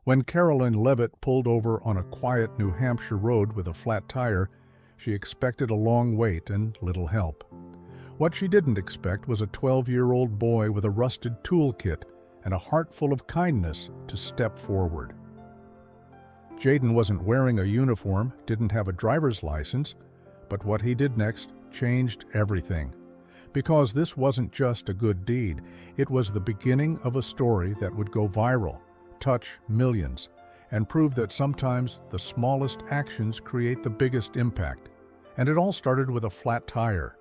When Karoline Leavitt pulled over on a quiet New Hampshire road with a flat tire, she expected a long wait and little help. What she didn't expect was a 12-year-old boy with a rusted toolkit and a heart full of kindness to step forward. Jayden wasn't wearing a uniform, didn't have a driver's license, but what he did next changed everything. Because this wasn't just a good deed, it was the beginning of a story that would go viral, touch millions, and prove that sometimes the smallest actions create the biggest impact. And it all started with a flat tire.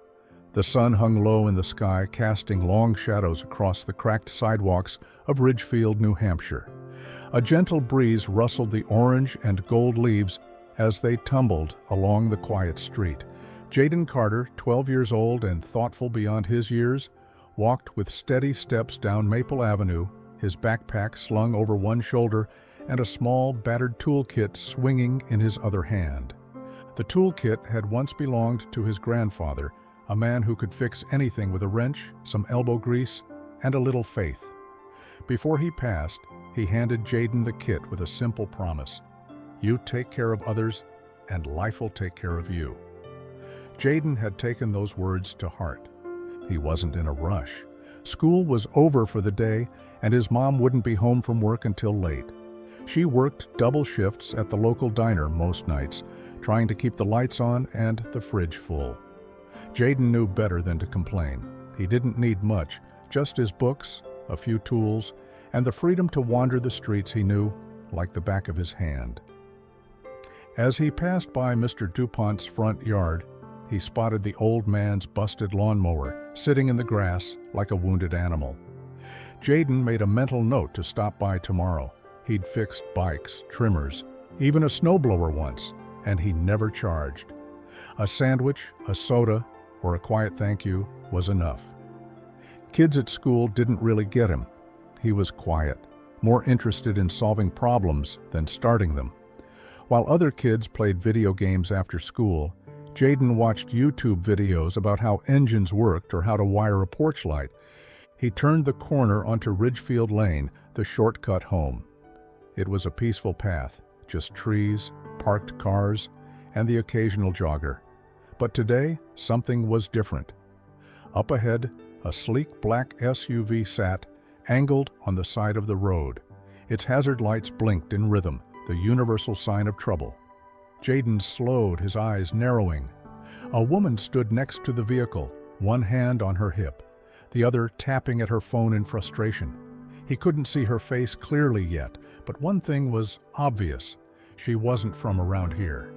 The sun hung low in the sky, casting long shadows across the cracked sidewalks of Ridgefield, New Hampshire. A gentle breeze rustled the orange and gold leaves as they tumbled along the quiet street. Jayden Carter, 12 years old and thoughtful beyond his years, walked with steady steps down Maple Avenue, his backpack slung over one shoulder and a small, battered toolkit swinging in his other hand. The toolkit had once belonged to his grandfather, a man who could fix anything with a wrench, some elbow grease, and a little faith. Before he passed, he handed Jayden the kit with a simple promise: "You take care of others, and life will take care of you." Jayden had taken those words to heart. He wasn't in a rush. School was over for the day, and his mom wouldn't be home from work until late. She worked double shifts at the local diner most nights, trying to keep the lights on and the fridge full. Jayden knew better than to complain. He didn't need much, just his books, a few tools, and the freedom to wander the streets he knew like the back of his hand. As he passed by Mr. DuPont's front yard, he spotted the old man's busted lawnmower sitting in the grass like a wounded animal. Jayden made a mental note to stop by tomorrow. He'd fixed bikes, trimmers, even a snowblower once, and he never charged. A sandwich, a soda, or a quiet thank you was enough. Kids at school didn't really get him. He was quiet, more interested in solving problems than starting them. While other kids played video games after school, Jayden watched YouTube videos about how engines worked or how to wire a porch light. He turned the corner onto Ridgefield Lane, the shortcut home. It was a peaceful path, just trees, parked cars, and the occasional jogger. But today, something was different. Up ahead, a sleek black SUV sat, angled on the side of the road. Its hazard lights blinked in rhythm, the universal sign of trouble. Jayden slowed, his eyes narrowing. A woman stood next to the vehicle, one hand on her hip, the other tapping at her phone in frustration. He couldn't see her face clearly yet, but one thing was obvious: she wasn't from around here.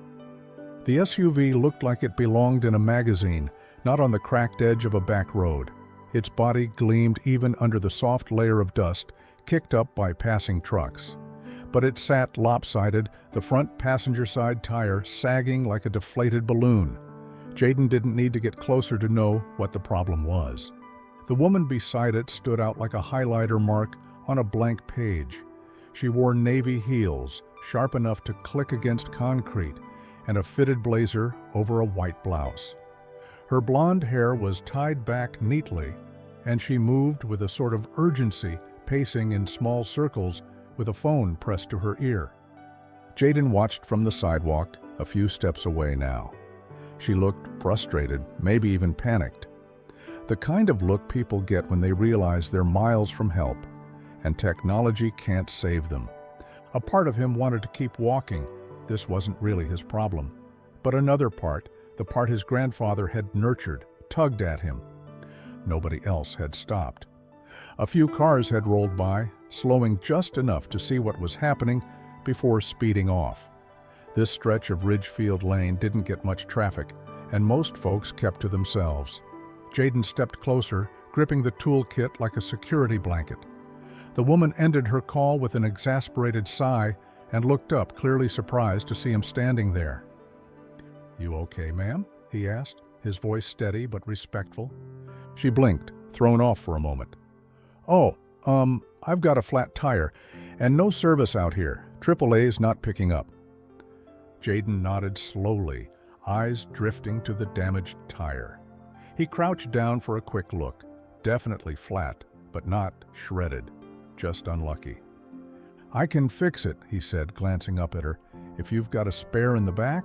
The SUV looked like it belonged in a magazine, not on the cracked edge of a back road. Its body gleamed even under the soft layer of dust kicked up by passing trucks. But it sat lopsided, the front passenger side tire sagging like a deflated balloon. Jayden didn't need to get closer to know what the problem was. The woman beside it stood out like a highlighter mark on a blank page. She wore navy heels, sharp enough to click against concrete, and a fitted blazer over a white blouse. Her blonde hair was tied back neatly, and she moved with a sort of urgency, pacing in small circles with a phone pressed to her ear. Jayden watched from the sidewalk, a few steps away now. She looked frustrated, maybe even panicked. The kind of look people get when they realize they're miles from help, and technology can't save them. A part of him wanted to keep walking. This wasn't really his problem. But another part, the part his grandfather had nurtured, tugged at him. Nobody else had stopped. A few cars had rolled by, slowing just enough to see what was happening before speeding off. This stretch of Ridgefield Lane didn't get much traffic, and most folks kept to themselves. Jayden stepped closer, gripping the toolkit like a security blanket. The woman ended her call with an exasperated sigh and looked up, clearly surprised to see him standing there. "You okay, ma'am?" he asked, his voice steady but respectful. She blinked, thrown off for a moment. "Oh, I've got a flat tire, and no service out here. AAA's not picking up." Jayden nodded slowly, eyes drifting to the damaged tire. He crouched down for a quick look. Definitely flat, but not shredded. Just unlucky. "I can fix it," he said, glancing up at her. "If you've got a spare in the back?"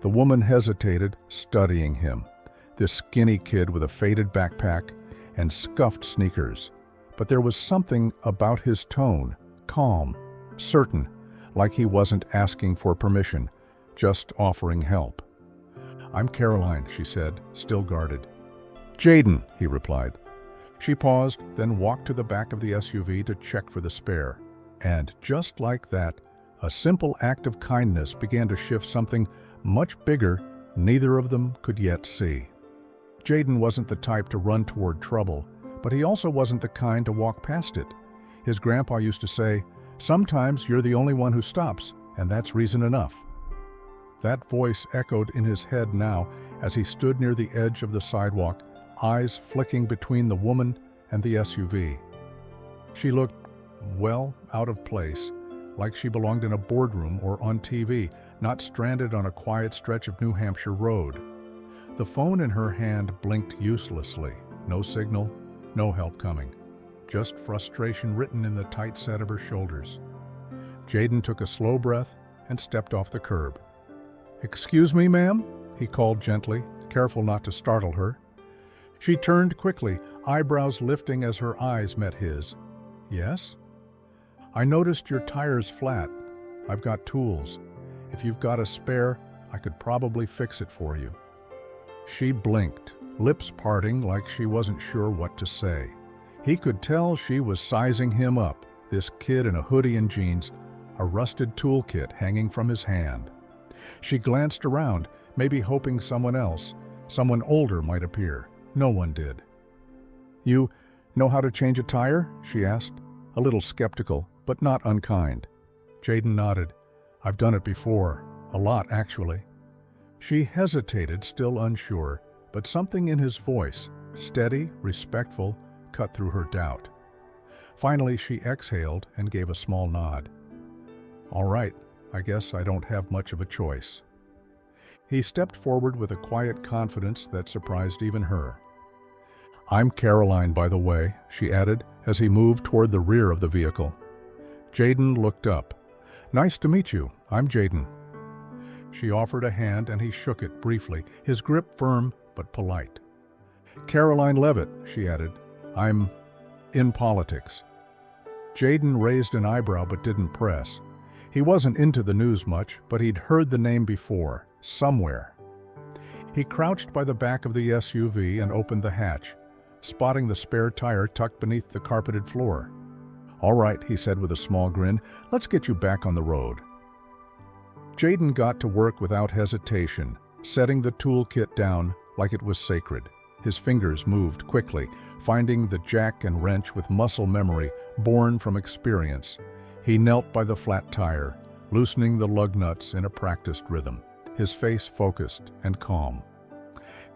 The woman hesitated, studying him. This skinny kid with a faded backpack and scuffed sneakers. But there was something about his tone, calm, certain, like he wasn't asking for permission, just offering help. "I'm Karoline," she said, still guarded. "Jayden," he replied. She paused, then walked to the back of the SUV to check for the spare. And just like that, a simple act of kindness began to shift something much bigger neither of them could yet see. Jayden wasn't the type to run toward trouble, but he also wasn't the kind to walk past it. His grandpa used to say, "Sometimes you're the only one who stops, and that's reason enough." That voice echoed in his head now as he stood near the edge of the sidewalk, eyes flicking between the woman and the SUV. She looked, well, out of place, like she belonged in a boardroom or on TV, not stranded on a quiet stretch of New Hampshire road. The phone in her hand blinked uselessly. No signal, no help coming. Just frustration written in the tight set of her shoulders. Jayden took a slow breath and stepped off the curb. "Excuse me, ma'am?" he called gently, careful not to startle her. She turned quickly, eyebrows lifting as her eyes met his. "Yes?" "I noticed your tire's flat. I've got tools. If you've got a spare, I could probably fix it for you." She blinked, lips parting like she wasn't sure what to say. He could tell she was sizing him up, this kid in a hoodie and jeans, a rusted toolkit hanging from his hand. She glanced around, maybe hoping someone else, someone older, might appear. No one did. "You know how to change a tire?" she asked, a little skeptical, but not unkind. Jayden nodded. "I've done it before. A lot, actually." She hesitated, still unsure, but something in his voice, steady, respectful, cut through her doubt. Finally, she exhaled and gave a small nod. "All right, I guess I don't have much of a choice." He stepped forward with a quiet confidence that surprised even her. "I'm Karoline, by the way," she added as he moved toward the rear of the vehicle. Jayden looked up. "Nice to meet you. I'm Jayden." She offered a hand and he shook it briefly, his grip firm but polite. "Karoline Leavitt," she added. "I'm in politics." Jayden raised an eyebrow but didn't press. He wasn't into the news much, but he'd heard the name before, somewhere. He crouched by the back of the SUV and opened the hatch, spotting the spare tire tucked beneath the carpeted floor. "All right," he said with a small grin, "let's get you back on the road." Jayden got to work without hesitation, setting the toolkit down like it was sacred. His fingers moved quickly, finding the jack and wrench with muscle memory born from experience. He knelt by the flat tire, loosening the lug nuts in a practiced rhythm, his face focused and calm.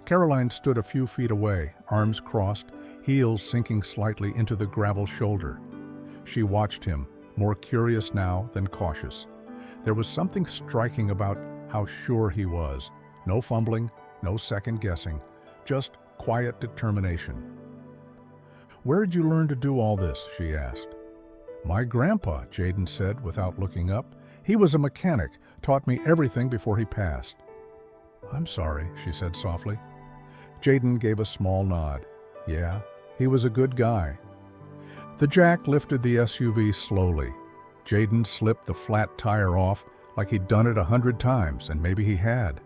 Karoline stood a few feet away, arms crossed, heels sinking slightly into the gravel shoulder. She watched him, more curious now than cautious. There was something striking about how sure he was. No fumbling, no second guessing, just quiet determination. "Where'd you learn to do all this?" she asked. "My grandpa," Jayden said without looking up. "He was a mechanic, taught me everything before he passed." "I'm sorry," she said softly. Jayden gave a small nod. "Yeah, he was a good guy." The jack lifted the SUV slowly. Jayden slipped the flat tire off like he'd done it 100 times, and maybe he had.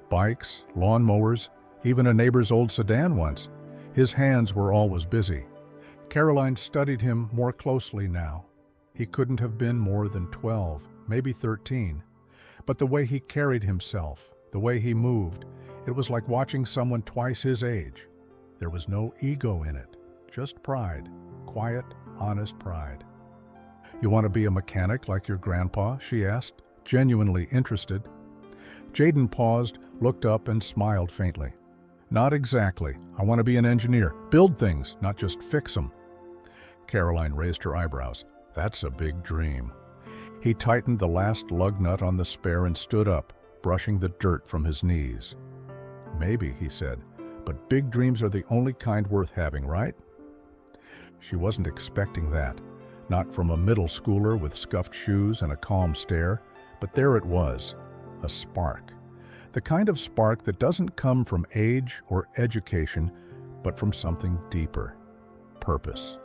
Bikes, lawn mowers, even a neighbor's old sedan once. His hands were always busy. Karoline studied him more closely now. He couldn't have been more than 12, maybe 13. But the way he carried himself, the way he moved, it was like watching someone twice his age. There was no ego in it, just pride, quiet, honest pride. "You want to be a mechanic like your grandpa?" she asked, genuinely interested. Jayden paused, looked up, and smiled faintly. "Not exactly. I want to be an engineer. Build things, not just fix them." Karoline raised her eyebrows. "That's a big dream." He tightened the last lug nut on the spare and stood up, brushing the dirt from his knees. "Maybe," he said, "but big dreams are the only kind worth having, right?" She wasn't expecting that. Not from a middle schooler with scuffed shoes and a calm stare, but there it was, a spark. The kind of spark that doesn't come from age or education, but from something deeper, purpose.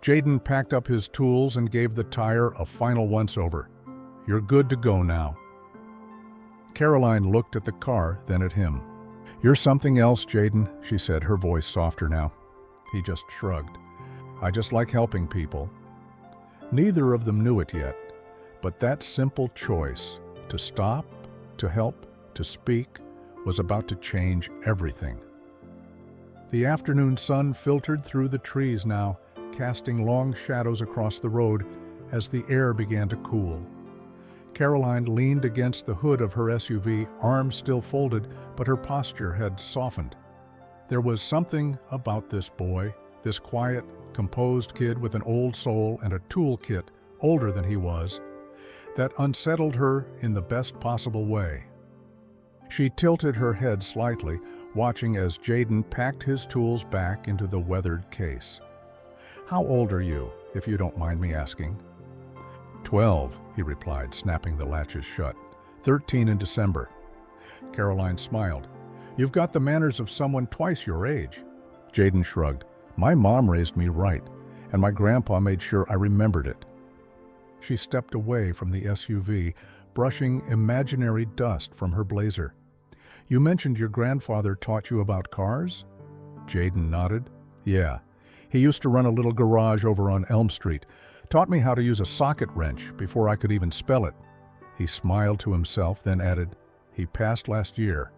Jayden packed up his tools and gave the tire a final once-over. "You're good to go now." Karoline looked at the car, then at him. "You're something else, Jayden," she said, her voice softer now. He just shrugged. "I just like helping people." Neither of them knew it yet, but that simple choice, to stop, to help, to speak, was about to change everything. The afternoon sun filtered through the trees now, casting long shadows across the road as the air began to cool. Karoline leaned against the hood of her SUV, arms still folded, but her posture had softened. There was something about this boy, this quiet, composed kid with an old soul and a toolkit older than he was, that unsettled her in the best possible way. She tilted her head slightly, watching as Jayden packed his tools back into the weathered case. "How old are you, if you don't mind me asking?" 12, he replied, snapping the latches shut. 13 in December. Karoline smiled. "You've got the manners of someone twice your age." Jayden shrugged. "My mom raised me right, and my grandpa made sure I remembered it." She stepped away from the SUV, brushing imaginary dust from her blazer. "You mentioned your grandfather taught you about cars?" Jayden nodded. "Yeah. He used to run a little garage over on Elm Street. Taught me how to use a socket wrench before I could even spell it." He smiled to himself, then added, "He passed last year."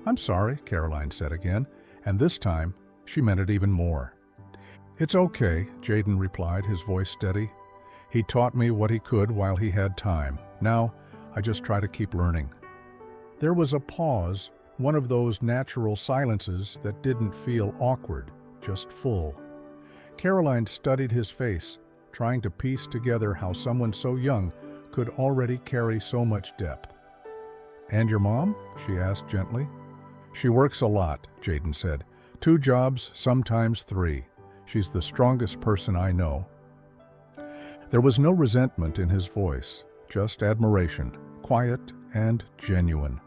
"I'm sorry," Karoline said again, and this time she meant it even more. "It's okay," Jayden replied, his voice steady. "He taught me what he could while he had time. Now, I just try to keep learning." There was a pause, one of those natural silences that didn't feel awkward, just full. Karoline studied his face, trying to piece together how someone so young could already carry so much depth. "And your mom?" she asked gently. "She works a lot," Jayden said. 2 jobs, sometimes 3. She's the strongest person I know." There was no resentment in his voice, just admiration, quiet and genuine.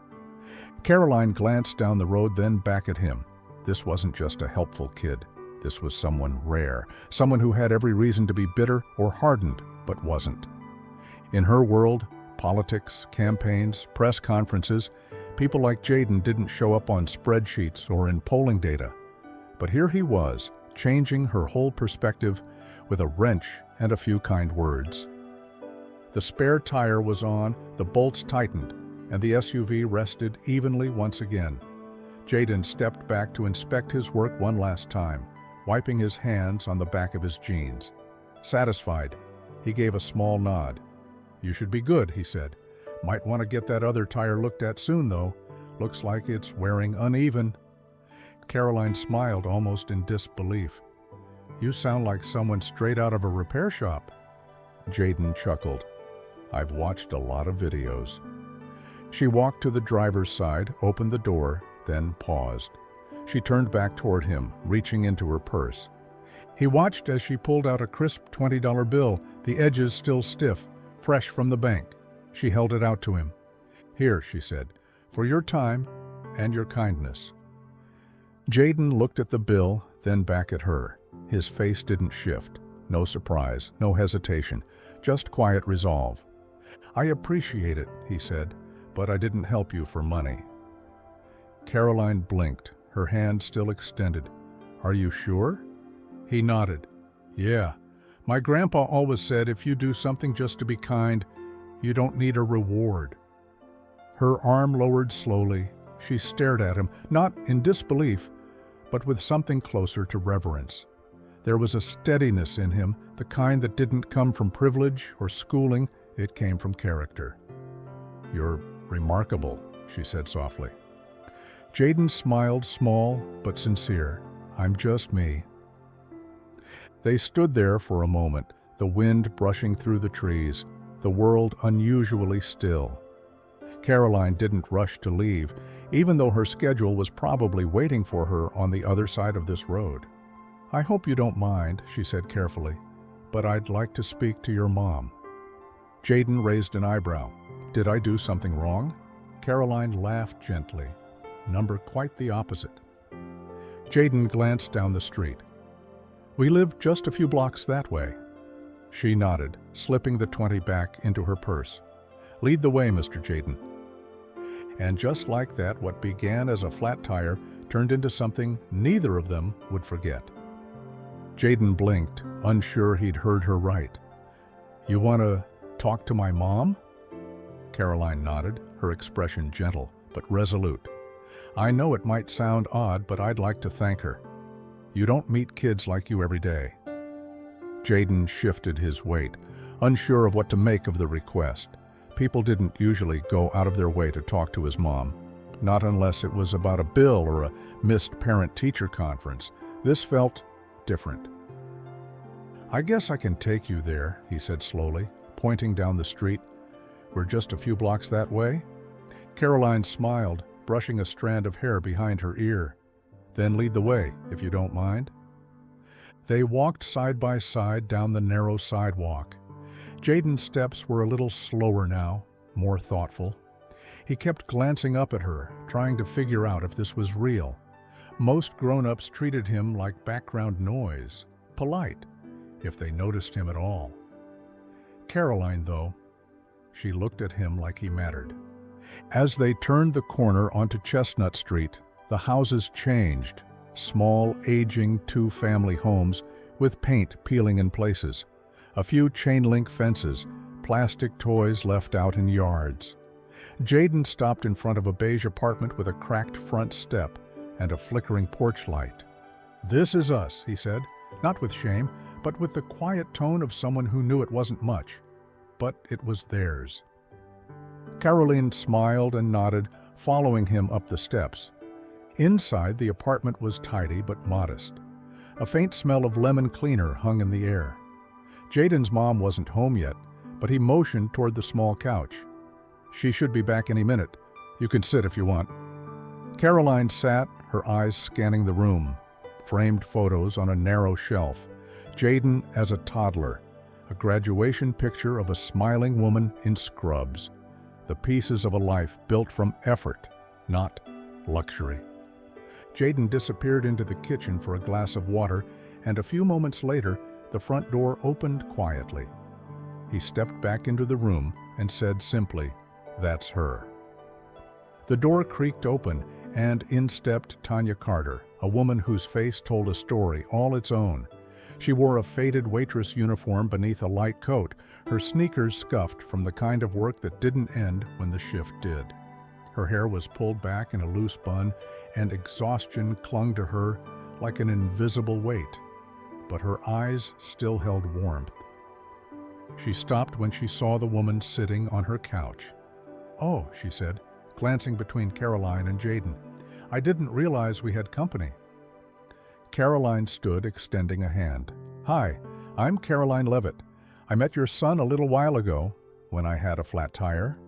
Karoline glanced down the road, then back at him. This wasn't just a helpful kid. This was someone rare, someone who had every reason to be bitter or hardened, but wasn't. In her world, politics, campaigns, press conferences, people like Jayden didn't show up on spreadsheets or in polling data. But here he was, changing her whole perspective with a wrench and a few kind words. The spare tire was on, the bolts tightened, and the SUV rested evenly once again. Jayden stepped back to inspect his work one last time, wiping his hands on the back of his jeans. Satisfied, he gave a small nod. "You should be good," he said. "Might want to get that other tire looked at soon, though. Looks like it's wearing uneven." Karoline smiled almost in disbelief. "You sound like someone straight out of a repair shop." Jayden chuckled. "I've watched a lot of videos." She walked to the driver's side, opened the door, then paused. She turned back toward him, reaching into her purse. He watched as she pulled out a crisp $20 bill, the edges still stiff, fresh from the bank. She held it out to him. "Here," she said, "for your time and your kindness." Jayden looked at the bill, then back at her. His face didn't shift. No surprise, no hesitation, just quiet resolve. "I appreciate it," he said, "but I didn't help you for money." Karoline blinked, her hand still extended. "Are you sure?" He nodded. "Yeah. My grandpa always said if you do something just to be kind, you don't need a reward." Her arm lowered slowly. She stared at him, not in disbelief, but with something closer to reverence. There was a steadiness in him, the kind that didn't come from privilege or schooling, it came from character. "You're remarkable," she said softly. Jayden smiled, small but sincere. "I'm just me." They stood there for a moment, the wind brushing through the trees, the world unusually still. Karoline didn't rush to leave, even though her schedule was probably waiting for her on the other side of this road. "I hope you don't mind," she said carefully, but I'd like to speak to your mom." Jayden raised an eyebrow. "Did I do something wrong?" Karoline laughed gently. "Number quite the opposite." Jayden glanced down the street. "We live just a few blocks that way." She nodded, slipping the 20 back into her purse. "Lead the way, Mr. Jayden." And just like that, what began as a flat tire turned into something neither of them would forget. Jayden blinked, unsure he'd heard her right. "You want to talk to my mom?" Karoline nodded, her expression gentle but resolute. "I know it might sound odd, but I'd like to thank her. You don't meet kids like you every day." Jayden shifted his weight, unsure of what to make of the request. People didn't usually go out of their way to talk to his mom, not unless it was about a bill or a missed parent-teacher conference. This felt different. "I guess I can take you there," he said slowly, pointing down the street. "We're just a few blocks that way." Karoline smiled, brushing a strand of hair behind her ear. "Then lead the way, if you don't mind." They walked side by side down the narrow sidewalk. Jayden's steps were a little slower now, more thoughtful. He kept glancing up at her, trying to figure out if this was real. Most grown-ups treated him like background noise, polite, if they noticed him at all. Karoline, though, she looked at him like he mattered. As they turned the corner onto Chestnut Street, the houses changed. Small, aging two-family homes with paint peeling in places. A few chain-link fences, plastic toys left out in yards. Jayden stopped in front of a beige apartment with a cracked front step and a flickering porch light. "This is us," he said, not with shame, but with the quiet tone of someone who knew it wasn't much, but it was theirs. Karoline smiled and nodded, following him up the steps. Inside, the apartment was tidy but modest. A faint smell of lemon cleaner hung in the air. Jayden's mom wasn't home yet, but he motioned toward the small couch. "She should be back any minute. You can sit if you want." Karoline sat, her eyes scanning the room. Framed photos on a narrow shelf. Jayden as a toddler. A graduation picture of a smiling woman in scrubs. The pieces of a life built from effort, not luxury. Jayden disappeared into the kitchen for a glass of water, and a few moments later, the front door opened quietly. He stepped back into the room and said simply, "That's her." The door creaked open, and in stepped Tanya Carter, a woman whose face told a story all its own. She wore a faded waitress uniform beneath a light coat, her sneakers scuffed from the kind of work that didn't end when the shift did. Her hair was pulled back in a loose bun, and exhaustion clung to her like an invisible weight. But her eyes still held warmth. She stopped when she saw the woman sitting on her couch. "Oh," she said, glancing between Karoline and Jayden. "I didn't realize we had company." Karoline stood, extending a hand. "Hi, I'm Karoline Leavitt. I met your son a little while ago when I had a flat tire."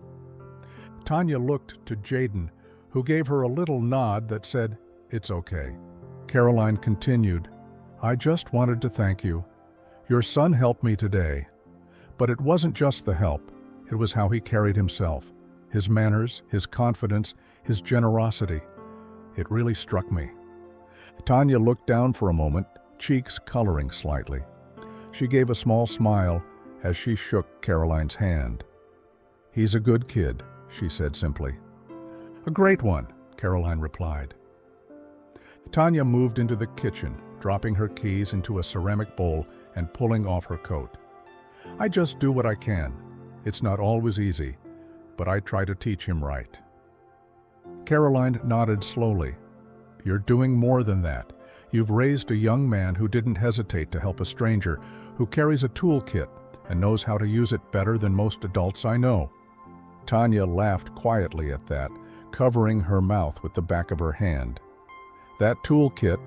Tanya looked to Jayden, who gave her a little nod that said, "It's okay." Karoline continued, "I just wanted to thank you. Your son helped me today. But it wasn't just the help, it was how he carried himself. His manners, his confidence, his generosity. It really struck me." Tanya looked down for a moment, cheeks coloring slightly. She gave a small smile as she shook Karoline's hand. "He's a good kid," she said simply. "A great one," Karoline replied. Tanya moved into the kitchen, dropping her keys into a ceramic bowl and pulling off her coat. "I just do what I can. It's not always easy, but I try to teach him right." Karoline nodded slowly. "You're doing more than that. You've raised a young man who didn't hesitate to help a stranger, who carries a toolkit and knows how to use it better than most adults I know." Tanya laughed quietly at that, covering her mouth with the back of her hand. "That toolkit,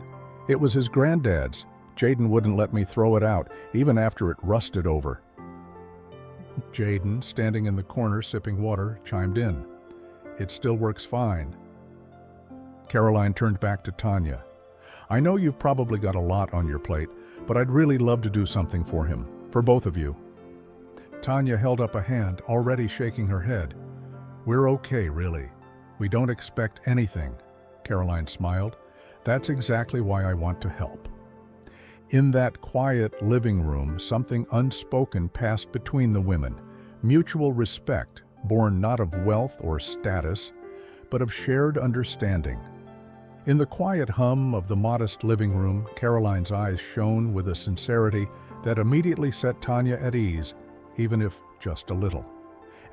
it was his granddad's. Jayden wouldn't let me throw it out, even after it rusted over." Jayden, standing in the corner sipping water, chimed in. "It still works fine." Karoline turned back to Tanya. "I know you've probably got a lot on your plate, but I'd really love to do something for him. For both of you." Tanya held up a hand, already shaking her head. "We're okay, really. We don't expect anything." Karoline smiled. "That's exactly why I want to help." In that quiet living room, something unspoken passed between the women. Mutual respect, born not of wealth or status, but of shared understanding. In the quiet hum of the modest living room, Karoline's eyes shone with a sincerity that immediately set Tanya at ease, even if just a little.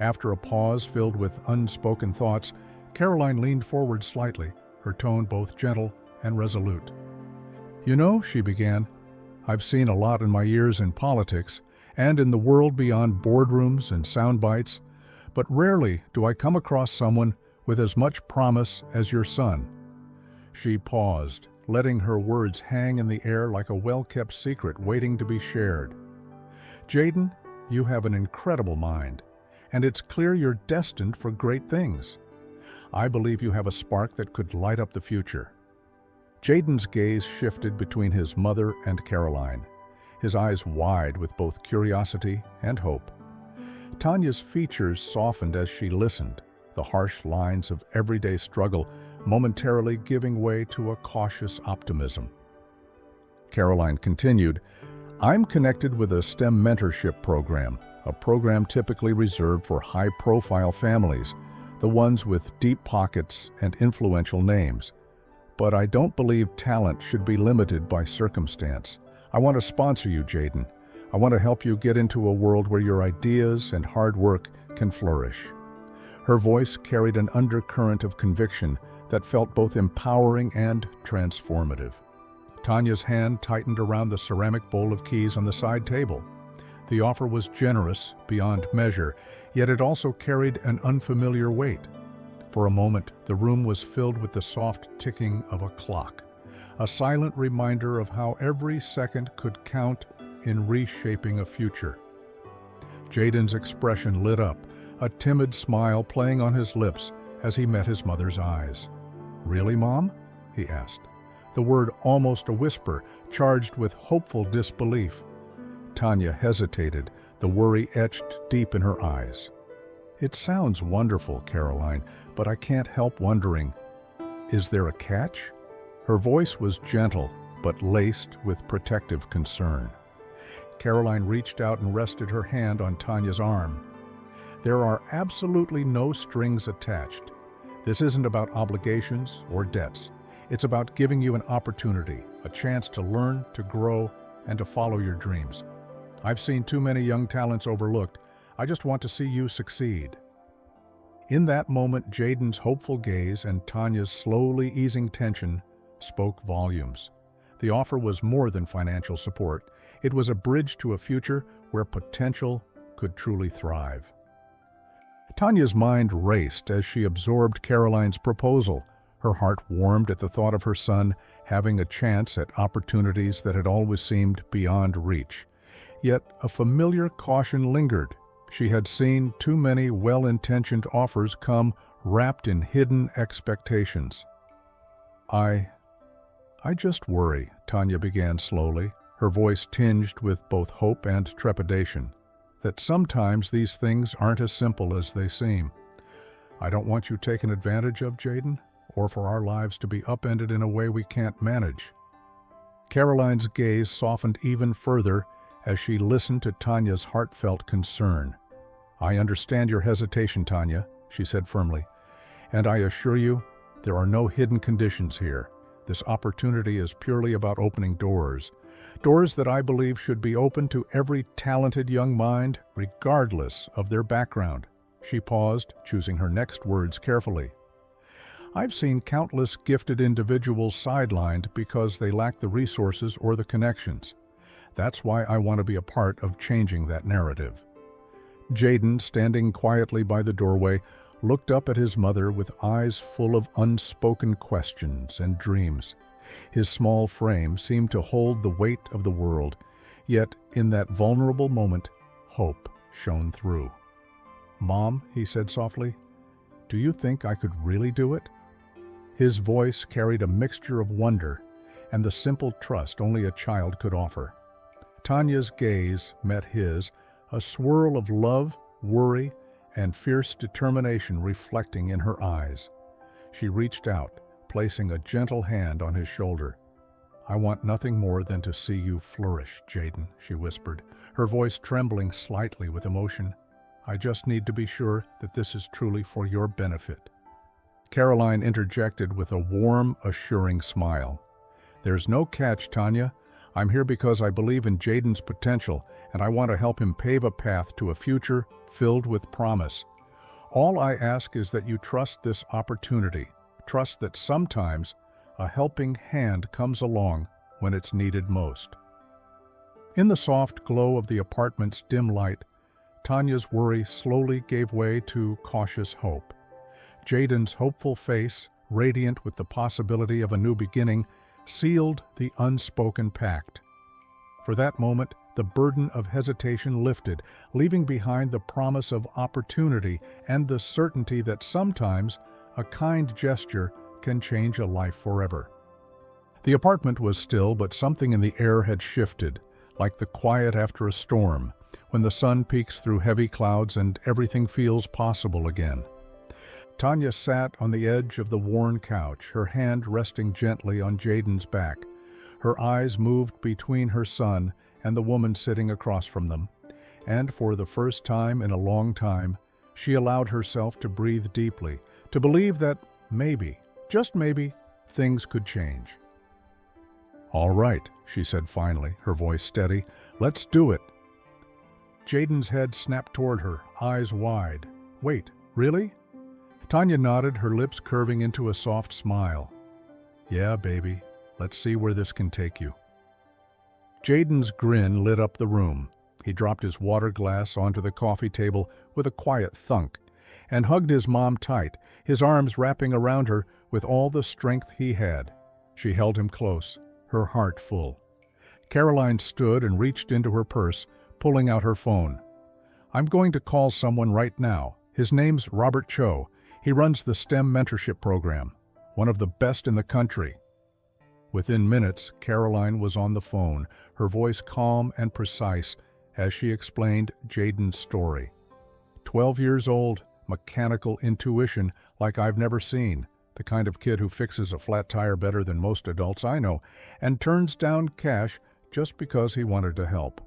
After a pause filled with unspoken thoughts, Karoline leaned forward slightly, her tone both gentle and resolute. "You know," she began, "I've seen a lot in my years in politics and in the world beyond boardrooms and sound bites, but rarely do I come across someone with as much promise as your son." She paused, letting her words hang in the air like a well-kept secret waiting to be shared. "Jayden, you have an incredible mind, and it's clear you're destined for great things. I believe you have a spark that could light up the future." Jayden's gaze shifted between his mother and Karoline, his eyes wide with both curiosity and hope. Tanya's features softened as she listened, the harsh lines of everyday struggle momentarily giving way to a cautious optimism. Karoline continued, "I'm connected with a STEM mentorship program, a program typically reserved for high-profile families, the ones with deep pockets and influential names. But I don't believe talent should be limited by circumstance. I want to sponsor you, Jayden. I want to help you get into a world where your ideas and hard work can flourish." Her voice carried an undercurrent of conviction that felt both empowering and transformative. Tanya's hand tightened around the ceramic bowl of keys on the side table. The offer was generous beyond measure, yet it also carried an unfamiliar weight. For a moment, the room was filled with the soft ticking of a clock, a silent reminder of how every second could count in reshaping a future. Jayden's expression lit up, a timid smile playing on his lips as he met his mother's eyes. "Really, Mom?" he asked, the word almost a whisper, charged with hopeful disbelief. Tanya hesitated, the worry etched deep in her eyes. "It sounds wonderful, Karoline, but I can't help wondering, is there a catch?" Her voice was gentle, but laced with protective concern. Karoline reached out and rested her hand on Tanya's arm. "There are absolutely no strings attached. This isn't about obligations or debts. It's about giving you an opportunity, a chance to learn, to grow, and to follow your dreams. I've seen too many young talents overlooked. I just want to see you succeed." In that moment, Jayden's hopeful gaze and Tanya's slowly easing tension spoke volumes. The offer was more than financial support. It was a bridge to a future where potential could truly thrive. Tanya's mind raced as she absorbed Karoline's proposal. Her heart warmed at the thought of her son having a chance at opportunities that had always seemed beyond reach. Yet a familiar caution lingered. She had seen too many well-intentioned offers come wrapped in hidden expectations. I just worry," Tanya began slowly, her voice tinged with both hope and trepidation, "that sometimes these things aren't as simple as they seem. I don't want you taken advantage of, Jayden, or for our lives to be upended in a way we can't manage." Karoline's gaze softened even further as she listened to Tanya's heartfelt concern. "I understand your hesitation, Tanya," she said firmly, "and I assure you there are no hidden conditions here. This opportunity is purely about opening doors that I believe should be open to every talented young mind, regardless of their background." She paused, choosing her next words carefully. "I've seen countless gifted individuals sidelined because they lack the resources or the connections. That's why I want to be a part of changing that narrative." Jayden, standing quietly by the doorway, looked up at his mother with eyes full of unspoken questions and dreams. His small frame seemed to hold the weight of the world, yet in that vulnerable moment, hope shone through. "Mom," he said softly, "do you think I could really do it?" His voice carried a mixture of wonder and the simple trust only a child could offer. Tanya's gaze met his, a swirl of love, worry, and fierce determination reflecting in her eyes. She reached out, placing a gentle hand on his shoulder. "I want nothing more than to see you flourish, Jayden," she whispered, her voice trembling slightly with emotion. "I just need to be sure that this is truly for your benefit." Karoline interjected with a warm, assuring smile. "There's no catch, Tanya. I'm here because I believe in Jayden's potential, and I want to help him pave a path to a future filled with promise. All I ask is that you trust this opportunity. Trust that sometimes a helping hand comes along when it's needed most." In the soft glow of the apartment's dim light, Tanya's worry slowly gave way to cautious hope. Jayden's hopeful face, radiant with the possibility of a new beginning, sealed the unspoken pact. For that moment, the burden of hesitation lifted, leaving behind the promise of opportunity and the certainty that sometimes a kind gesture can change a life forever. The apartment was still, but something in the air had shifted, like the quiet after a storm, when the sun peeks through heavy clouds and everything feels possible again. Tanya sat on the edge of the worn couch, her hand resting gently on Jayden's back. Her eyes moved between her son and the woman sitting across from them, and for the first time in a long time, she allowed herself to breathe deeply, to believe that maybe, just maybe, things could change. "All right," she said finally, her voice steady. "Let's do it." Jayden's head snapped toward her, eyes wide. "Wait, really?" Tanya nodded, her lips curving into a soft smile. "Yeah, baby. Let's see where this can take you." Jayden's grin lit up the room. He dropped his water glass onto the coffee table with a quiet thunk and hugged his mom tight, his arms wrapping around her with all the strength he had. She held him close, her heart full. Karoline stood and reached into her purse, pulling out her phone. "I'm going to call someone right now. His name's Robert Cho. He runs the STEM mentorship program, one of the best in the country." Within minutes, Karoline was on the phone, her voice calm and precise as she explained Jayden's story. 12 years old, mechanical intuition like I've never seen, the kind of kid who fixes a flat tire better than most adults I know, and turns down cash just because he wanted to help.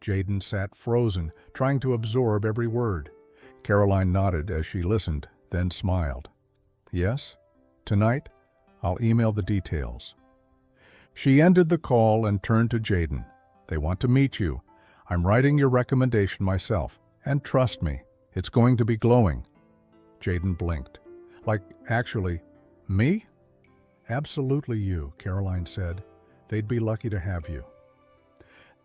Jayden sat frozen, trying to absorb every word. Karoline nodded as she listened, then smiled. "Yes? Tonight? I'll email the details." She ended the call and turned to Jayden. "They want to meet you. I'm writing your recommendation myself, and trust me, it's going to be glowing." Jayden blinked. "Like, actually, me?" "Absolutely you," Karoline said. "They'd be lucky to have you."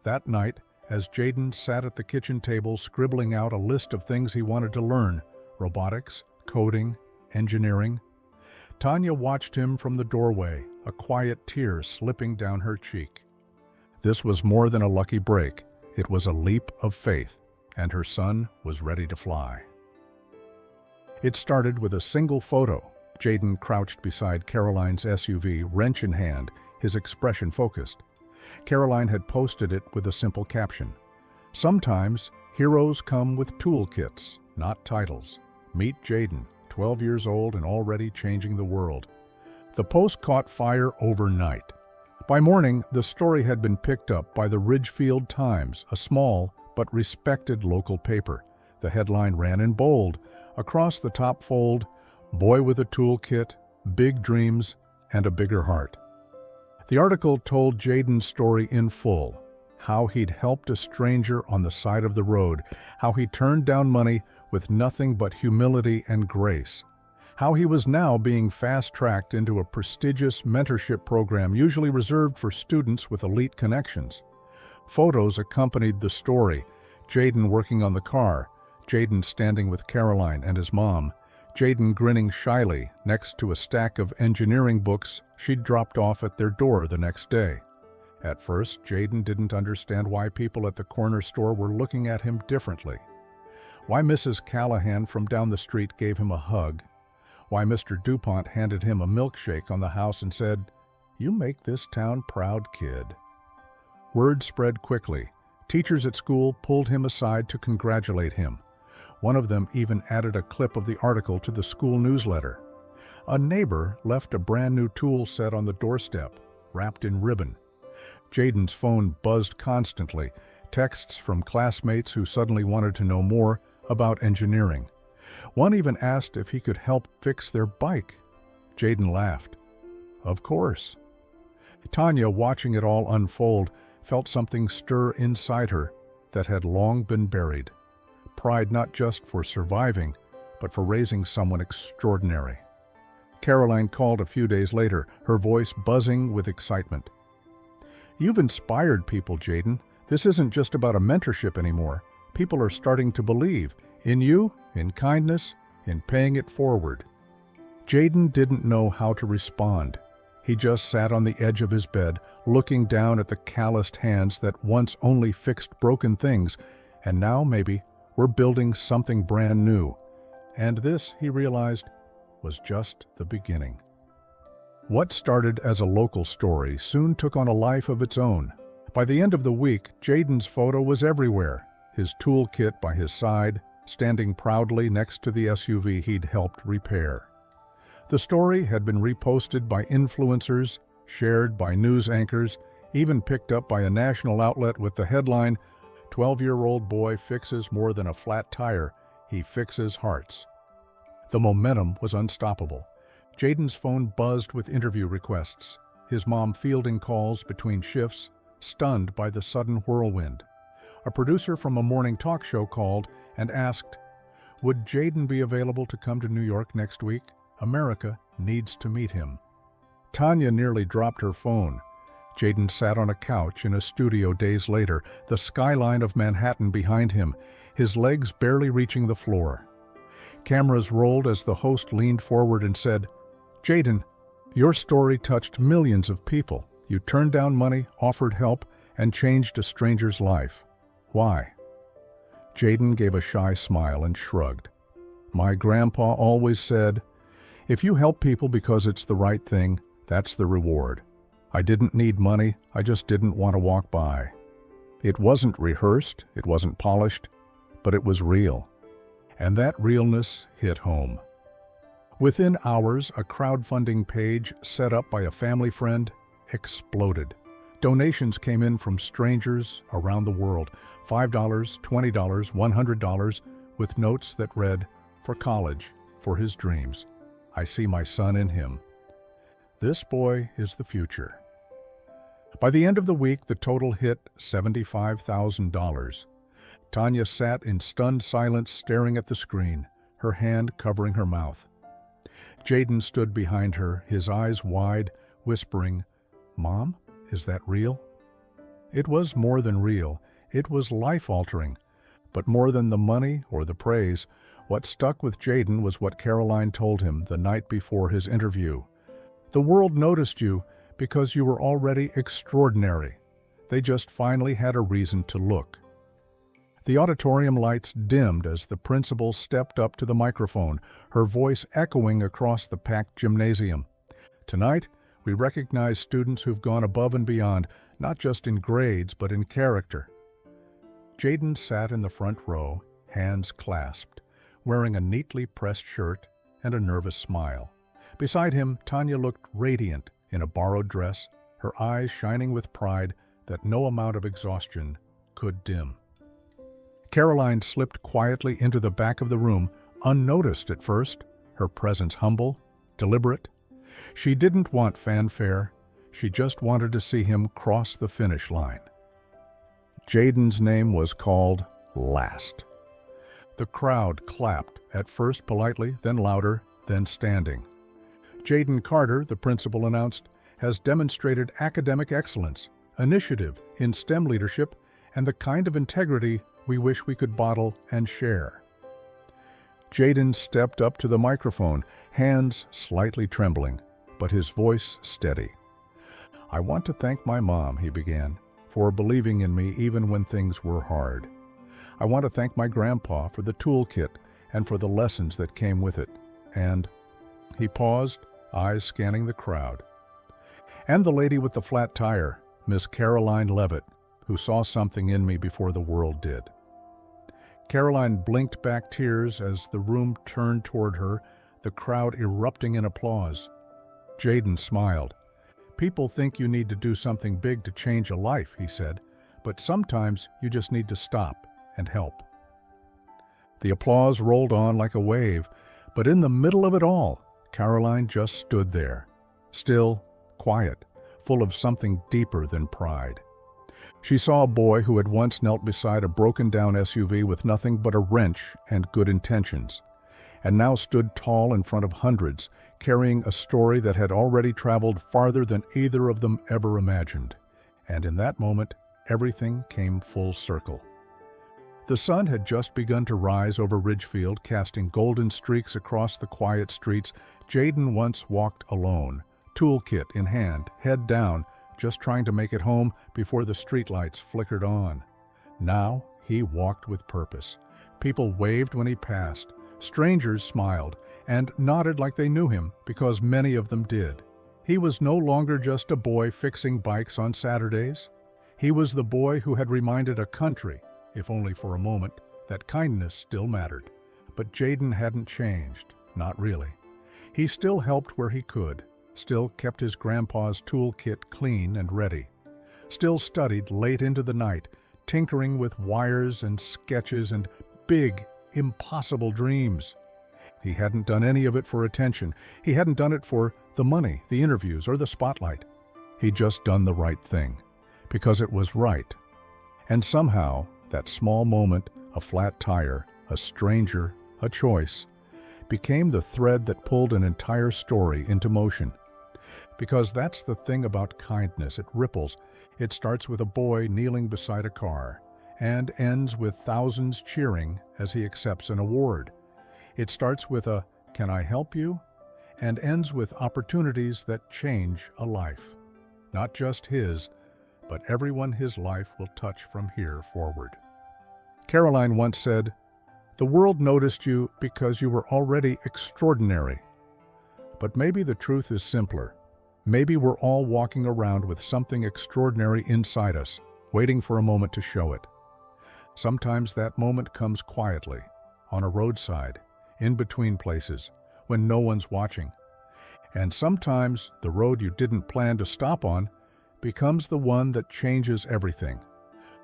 That night, as Jayden sat at the kitchen table scribbling out a list of things he wanted to learn, robotics, coding, engineering, Tanya watched him from the doorway, a quiet tear slipping down her cheek. This was more than a lucky break. It was a leap of faith, and her son was ready to fly. It started with a single photo. Jayden crouched beside Karoline's SUV, wrench in hand, his expression focused. Karoline had posted it with a simple caption. "Sometimes heroes come with toolkits, not titles. Meet Jayden, 12 years old and already changing the world." The post caught fire overnight. By morning, the story had been picked up by the Ridgefield Times, a small but respected local paper. The headline ran in bold. Across the top fold, "Boy with a toolkit, big dreams, and a bigger heart." The article told Jayden's story in full, how he'd helped a stranger on the side of the road, how he turned down money with nothing but humility and grace, how he was now being fast-tracked into a prestigious mentorship program usually reserved for students with elite connections. Photos accompanied the story: Jayden working on the car, Jayden standing with Karoline and his mom, Jayden grinning shyly next to a stack of engineering books she'd dropped off at their door the next day. At first, Jayden didn't understand why people at the corner store were looking at him differently. Why Mrs. Callahan from down the street gave him a hug. Why Mr. DuPont handed him a milkshake on the house and said, "You make this town proud, kid." Word spread quickly. Teachers at school pulled him aside to congratulate him. One of them even added a clip of the article to the school newsletter. A neighbor left a brand new tool set on the doorstep, wrapped in ribbon. Jayden's phone buzzed constantly, texts from classmates who suddenly wanted to know more about engineering. One even asked if he could help fix their bike. Jayden laughed. Of course. Tanya, watching it all unfold, felt something stir inside her that had long been buried. Pride not just for surviving, but for raising someone extraordinary. Karoline called a few days later, her voice buzzing with excitement. You've inspired people, Jayden. This isn't just about a mentorship anymore. People are starting to believe in you, in kindness, in paying it forward. Jayden didn't know how to respond. He just sat on the edge of his bed, looking down at the calloused hands that once only fixed broken things, and now maybe were building something brand new. And this, he realized, was just the beginning. What started as a local story soon took on a life of its own. By the end of the week, Jayden's photo was everywhere, his toolkit by his side, standing proudly next to the SUV he'd helped repair. The story had been reposted by influencers, shared by news anchors, even picked up by a national outlet with the headline, "12-year-old boy fixes more than a flat tire, he fixes hearts." The momentum was unstoppable. Jayden's phone buzzed with interview requests, his mom fielding calls between shifts, stunned by the sudden whirlwind. A producer from a morning talk show called and asked, would Jayden be available to come to New York next week? America needs to meet him. Tanya nearly dropped her phone. Jayden sat on a couch in a studio days later, the skyline of Manhattan behind him, his legs barely reaching the floor. Cameras rolled as the host leaned forward and said, Jayden, your story touched millions of people. You turned down money, offered help, and changed a stranger's life. Why? Jayden gave a shy smile and shrugged. My grandpa always said, if you help people because it's the right thing, that's the reward. I didn't need money, I just didn't want to walk by. It wasn't rehearsed, it wasn't polished, but it was real. And that realness hit home. Within hours, a crowdfunding page set up by a family friend exploded. Donations came in from strangers around the world, $5, $20, $100, with notes that read, for college, for his dreams. I see my son in him. This boy is the future. By the end of the week, the total hit $75,000. Tanya sat in stunned silence staring at the screen, her hand covering her mouth. Jayden stood behind her, his eyes wide, whispering, Mom, is that real? It was more than real. It was life-altering. But more than the money or the praise, what stuck with Jayden was what Karoline told him the night before his interview. The world noticed you because you were already extraordinary. They just finally had a reason to look. The auditorium lights dimmed as the principal stepped up to the microphone, her voice echoing across the packed gymnasium. Tonight, we recognize students who've gone above and beyond, not just in grades, but in character. Jayden sat in the front row, hands clasped, wearing a neatly pressed shirt and a nervous smile. Beside him, Tanya looked radiant in a borrowed dress, her eyes shining with pride that no amount of exhaustion could dim. Karoline slipped quietly into the back of the room, unnoticed at first, her presence humble, deliberate. She didn't want fanfare, she just wanted to see him cross the finish line. Jayden's name was called last. The crowd clapped, at first politely, then louder, then standing. Jayden Carter, the principal announced, has demonstrated academic excellence, initiative in STEM leadership, and the kind of integrity we wish we could bottle and share. Jayden stepped up to the microphone, hands slightly trembling, but his voice steady. I want to thank my mom, he began, for believing in me even when things were hard. I want to thank my grandpa for the toolkit and for the lessons that came with it. And he paused, eyes scanning the crowd. And the lady with the flat tire, Miss Karoline Leavitt, who saw something in me before the world did." Karoline blinked back tears as the room turned toward her, the crowd erupting in applause. Jayden smiled. "People think you need to do something big to change a life," he said, "but sometimes you just need to stop and help." The applause rolled on like a wave, but in the middle of it all, Karoline just stood there, still, quiet, full of something deeper than pride. She saw a boy who had once knelt beside a broken-down SUV with nothing but a wrench and good intentions, and now stood tall in front of hundreds, carrying a story that had already traveled farther than either of them ever imagined. And in that moment, everything came full circle. The sun had just begun to rise over Ridgefield, casting golden streaks across the quiet streets. Jayden once walked alone, toolkit in hand, head down, just trying to make it home before the streetlights flickered on. Now he walked with purpose. People waved when he passed. Strangers smiled and nodded like they knew him, because many of them did. He was no longer just a boy fixing bikes on Saturdays. He was the boy who had reminded a country, if only for a moment, that kindness still mattered. But Jayden hadn't changed, not really. He still helped where he could, still kept his grandpa's toolkit clean and ready, still studied late into the night, tinkering with wires and sketches and big, impossible dreams. He hadn't done any of it for attention. He hadn't done it for the money, the interviews, or the spotlight. He'd just done the right thing, because it was right. And somehow, that small moment, a flat tire, a stranger, a choice, became the thread that pulled an entire story into motion. Because that's the thing about kindness, it ripples. It starts with a boy kneeling beside a car, and ends with thousands cheering as he accepts an award. It starts with a "Can I help you?" and ends with opportunities that change a life. Not just his, but everyone his life will touch from here forward. Karoline once said, "The world noticed you because you were already extraordinary." But maybe the truth is simpler. Maybe we're all walking around with something extraordinary inside us, waiting for a moment to show it. Sometimes that moment comes quietly, on a roadside, in between places, when no one's watching. And sometimes the road you didn't plan to stop on becomes the one that changes everything.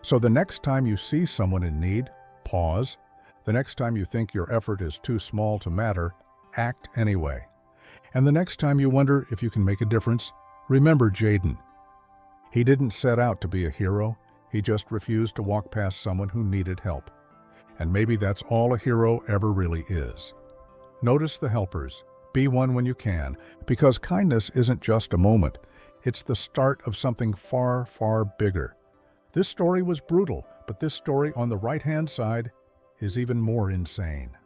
So the next time you see someone in need, pause. The next time you think your effort is too small to matter, act anyway. And the next time you wonder if you can make a difference, remember Jayden. He didn't set out to be a hero. He just refused to walk past someone who needed help. And maybe that's all a hero ever really is. Notice the helpers. Be one when you can, because kindness isn't just a moment. It's the start of something far, far bigger. This story was brutal, but this story on the right-hand side is even more insane.